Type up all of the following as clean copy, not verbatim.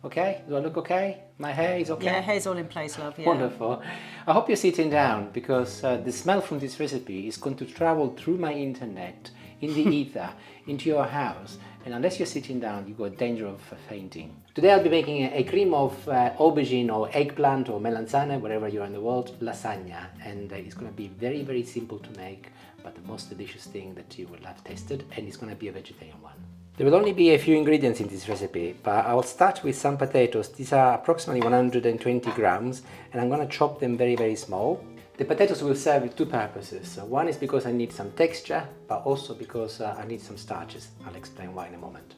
Okay? Do I look okay? My hair is okay? Yeah, hair's all in place, love. Yeah. Wonderful. I hope you're sitting down because the smell from this recipe is going to travel through my internet, in the ether, into your house. And unless you're sitting down, you've got danger of fainting. Today I'll be making a cream of aubergine or eggplant or melanzane, wherever you are in the world, lasagna. And it's going to be very, very simple to make, but the most delicious thing that you will have tasted, and it's going to be a vegetarian one. There will only be a few ingredients in this recipe, but I'll start with some potatoes. These are approximately 120 grams, and I'm going to chop them very, very small. The potatoes will serve with two purposes. One is because I need some texture, but also because I need some starches. I'll explain why in a moment.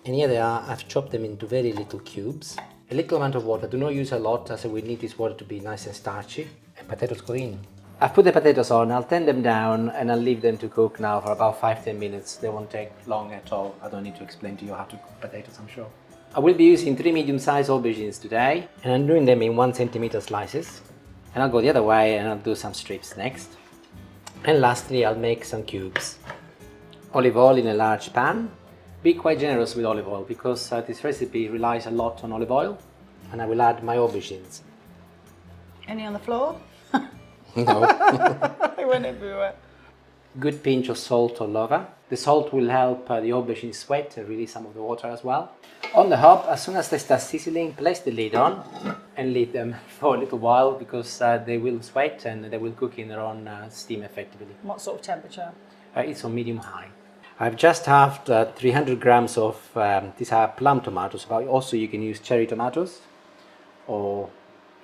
And here they are. I've chopped them into very little cubes. A little amount of water. Do not use a lot, as we need this water to be nice and starchy. And potatoes go in. I've put the potatoes on, I'll turn them down and I'll leave them to cook now for about 5-10 minutes. They won't take long at all. I don't need to explain to you how to cook potatoes, I'm sure. I will be using 3 medium-sized aubergines today, and I'm doing them in 1 centimeter slices. And I'll go the other way and I'll do some strips next. And lastly, I'll make some cubes. Olive oil in a large pan. Be quite generous with olive oil because this recipe relies a lot on olive oil. And I will add my aubergines. Any on the floor? No. They went everywhere. Good pinch of salt or lava. The salt will help the aubergine sweat and release some of the water as well. On the hob, as soon as they start sizzling, place the lid on and leave them for a little while because they will sweat and they will cook in their own steam effectively. What sort of temperature? It's on medium-high. I've just halved 300 grams of, these are plum tomatoes, but also you can use cherry tomatoes, or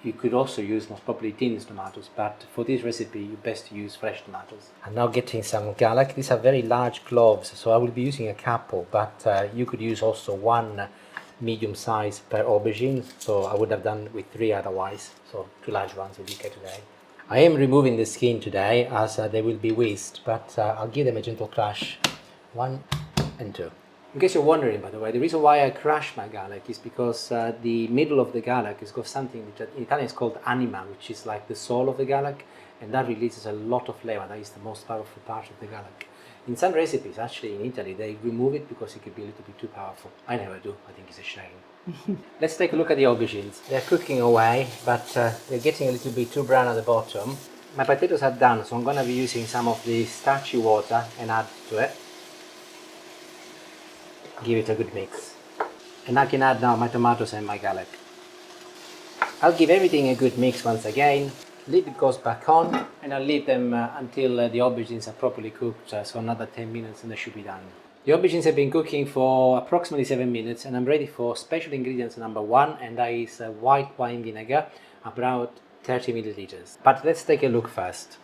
you could also use most probably tinned tomatoes, but for this recipe you best use fresh tomatoes. I'm now getting some garlic. These are very large cloves, so I will be using a couple, but you could use also 1 medium size per aubergine, so I would have done with 3 otherwise, so 2 large ones will be okay today. I am removing the skin today as they will be whisked, but I'll give them a gentle crush. 1 and 2. In case you're wondering, by the way, the reason why I crush my garlic is because the middle of the garlic has got something which in Italian is called anima, which is like the soul of the garlic, and that releases a lot of flavor. That is the most powerful part of the garlic. In some recipes, actually in Italy, they remove it because it could be a little bit too powerful. I never do. I think it's a shame. Let's take a look at the aubergines. They're cooking away, but they're getting a little bit too brown at the bottom. My potatoes are done, so I'm going to be using some of the starchy water and add to it. Give it a good mix. And I can add now my tomatoes and my garlic. I'll give everything a good mix once again. Lid goes back on and I'll leave them until the aubergines are properly cooked, so another 10 minutes and they should be done. The aubergines have been cooking for approximately 7 minutes and I'm ready for special ingredients number 1, and that is white wine vinegar, about 30 milliliters. But let's take a look first.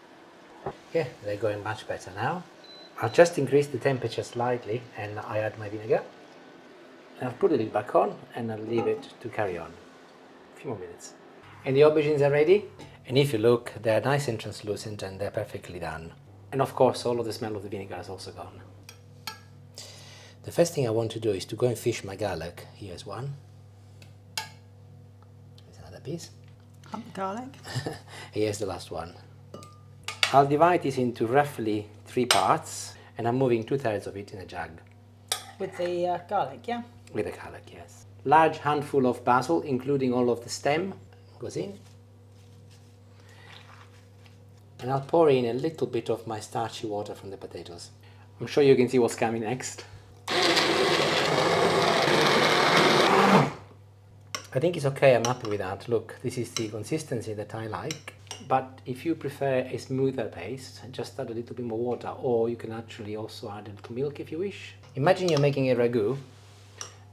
Yeah, they're going much better now. I'll just increase the temperature slightly and I add my vinegar. I'll put the lid back on and I'll leave it to carry on. A few more minutes. And the aubergines are ready. And if you look, they're nice and translucent and they're perfectly done. And of course, all of the smell of the vinegar is also gone. The first thing I want to do is to go and fish my garlic. Here's one. Here's another piece. Garlic. Here's the last one. I'll divide this into roughly 3 parts, and I'm moving 2/3 of it in a jug. With the garlic, yeah? With the garlic, yes. Large handful of basil, including all of the stem, goes in. And I'll pour in a little bit of my starchy water from the potatoes. I'm sure you can see what's coming next. I think it's okay, I'm happy with that. Look, this is the consistency that I like. But if you prefer a smoother paste, just add a little bit more water, or you can actually also add a little milk if you wish. Imagine you're making a ragu,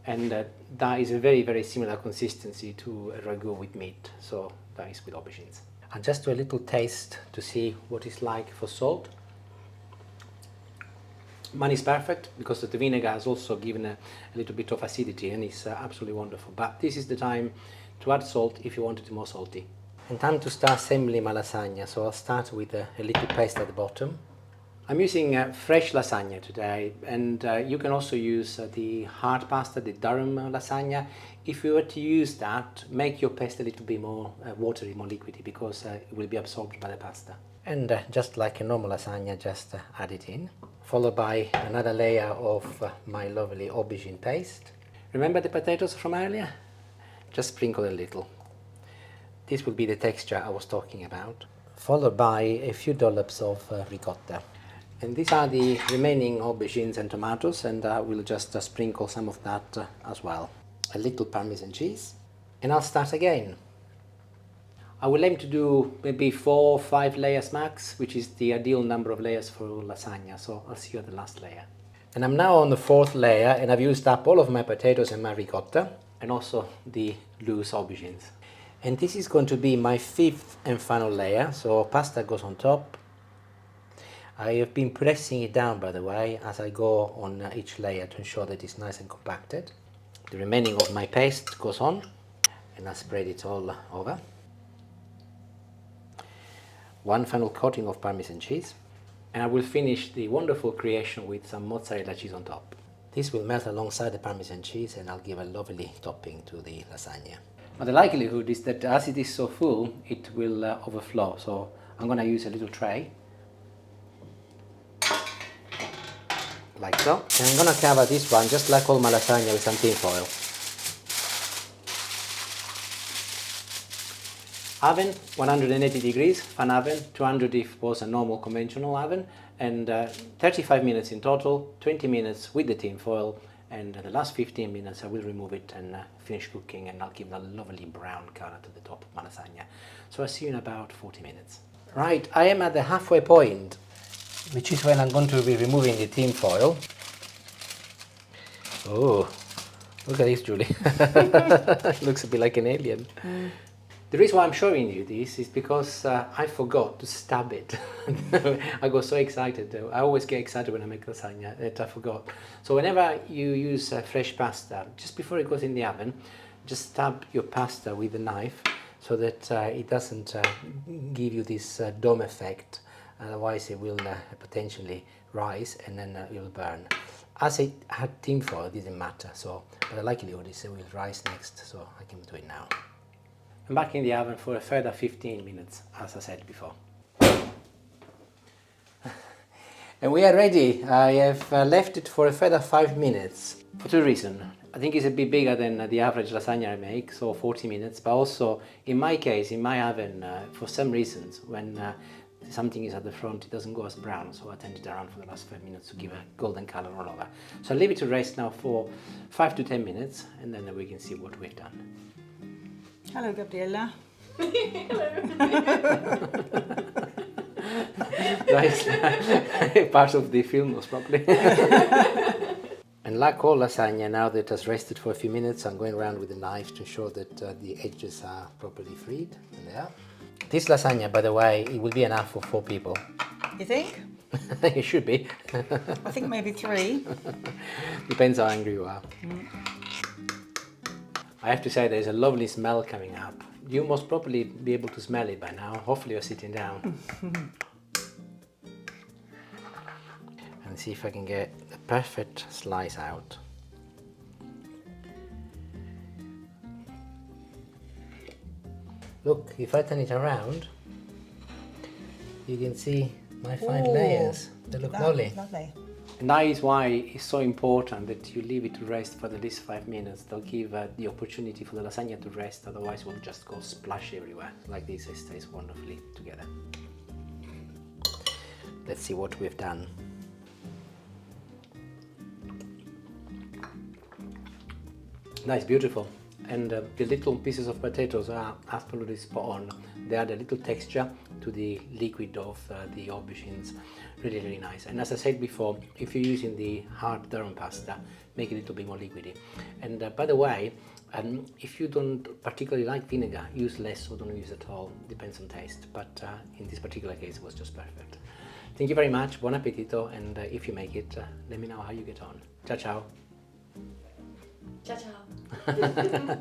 and that is a very, very similar consistency to a ragu with meat, so that is with aubergines. And just do a little taste to see what it's like for salt. Mine is perfect because the vinegar has also given a little bit of acidity and it's absolutely wonderful. But this is the time to add salt if you want it more salty. And time to start assembling my lasagna, so I'll start with a little paste at the bottom. I'm using fresh lasagna today, and you can also use the hard pasta, the Durham lasagna. If you were to use that, make your paste a little bit more watery, more liquidy, because it will be absorbed by the pasta. And just like a normal lasagna, just add it in, followed by another layer of my lovely aubergine paste. Remember the potatoes from earlier? just sprinkle a little. This will be the texture I was talking about, followed by a few dollops of ricotta. And these are the remaining aubergines and tomatoes, and I will just sprinkle some of that as well. A little Parmesan cheese, and I'll start again. I will aim to do maybe 4 or 5 layers max, which is the ideal number of layers for lasagna, so I'll see you at the last layer. And I'm now on the 4th layer, and I've used up all of my potatoes and my ricotta, and also the loose aubergines. And this is going to be my 5th and final layer, so pasta goes on top. I have been pressing it down, by the way, as I go on each layer to ensure that it's nice and compacted. The remaining of my paste goes on, and I spread it all over. One final coating of Parmesan cheese, and I will finish the wonderful creation with some mozzarella cheese on top. This will melt alongside the Parmesan cheese, and I'll give a lovely topping to the lasagna. But the likelihood is that as it is so full, it will overflow, so I'm going to use a little tray. Like so. And I'm going to cover this one, just like all my lasagna, with some tin foil. Oven, 180 degrees, fan oven, 200 if it was a normal conventional oven, and 35 minutes in total, 20 minutes with the tin foil, and the last 15 minutes I will remove it and finish cooking, and I'll give it a lovely brown color to the top of my lasagna. So I'll see you in about 40 minutes. Right, I am at the halfway point, which is when I'm going to be removing the tin foil. Oh, look at this, Julie. Looks a bit like an alien. Mm. The reason why I'm showing you this is because I forgot to stab it. I got so excited. I always get excited when I make lasagna that I forgot. So whenever you use fresh pasta, just before it goes in the oven, just stab your pasta with a knife so that it doesn't give you this dome effect. Otherwise it will potentially rise and then it will burn. As it had tin foil, it didn't matter. So, but the likelihood is it will rise next, so I can do it now. I'm back in the oven for a further 15 minutes, as I said before. And we are ready. I have left it for a further 5 minutes for 2 reasons. I think it's a bit bigger than the average lasagna I make, so 40 minutes, but also in my case, in my oven, for some reasons, when something is at the front, it doesn't go as brown, so I turned it around for the last 5 minutes to give a golden color all over. So I'll leave it to rest now for 5 to 10 minutes, and then we can see what we've done. Hello, Gabriella. Nice. Part of the film was probably. And like all lasagna, now that it has rested for a few minutes, I'm going around with a knife to ensure that the edges are properly freed. And they are. This lasagna, by the way, it will be enough for 4 people. You think? It should be. I think maybe 3. Depends how hungry you are. Mm. I have to say there's a lovely smell coming up. You must probably be able to smell it by now. Hopefully you're sitting down. And see if I can get the perfect slice out. Look, if I turn it around, you can see my fine layers. They look lovely. And that is why it's so important that you leave it to rest for at least 5 minutes. They'll give the opportunity for the lasagna to rest, otherwise it will just go splash everywhere. Like this, it stays wonderfully together. Let's see what we've done. Nice, beautiful. And the little pieces of potatoes are absolutely spot on. They add a little texture to the liquid of the aubergines. Really, really nice. And as I said before, if you're using the hard durum pasta, make it a little bit more liquidy. And by the way, if you don't particularly like vinegar, use less or don't use it at all. Depends on taste. But in this particular case, it was just perfect. Thank you very much. Buon appetito. And if you make it, let me know how you get on. Ciao, ciao. Ciao, ciao.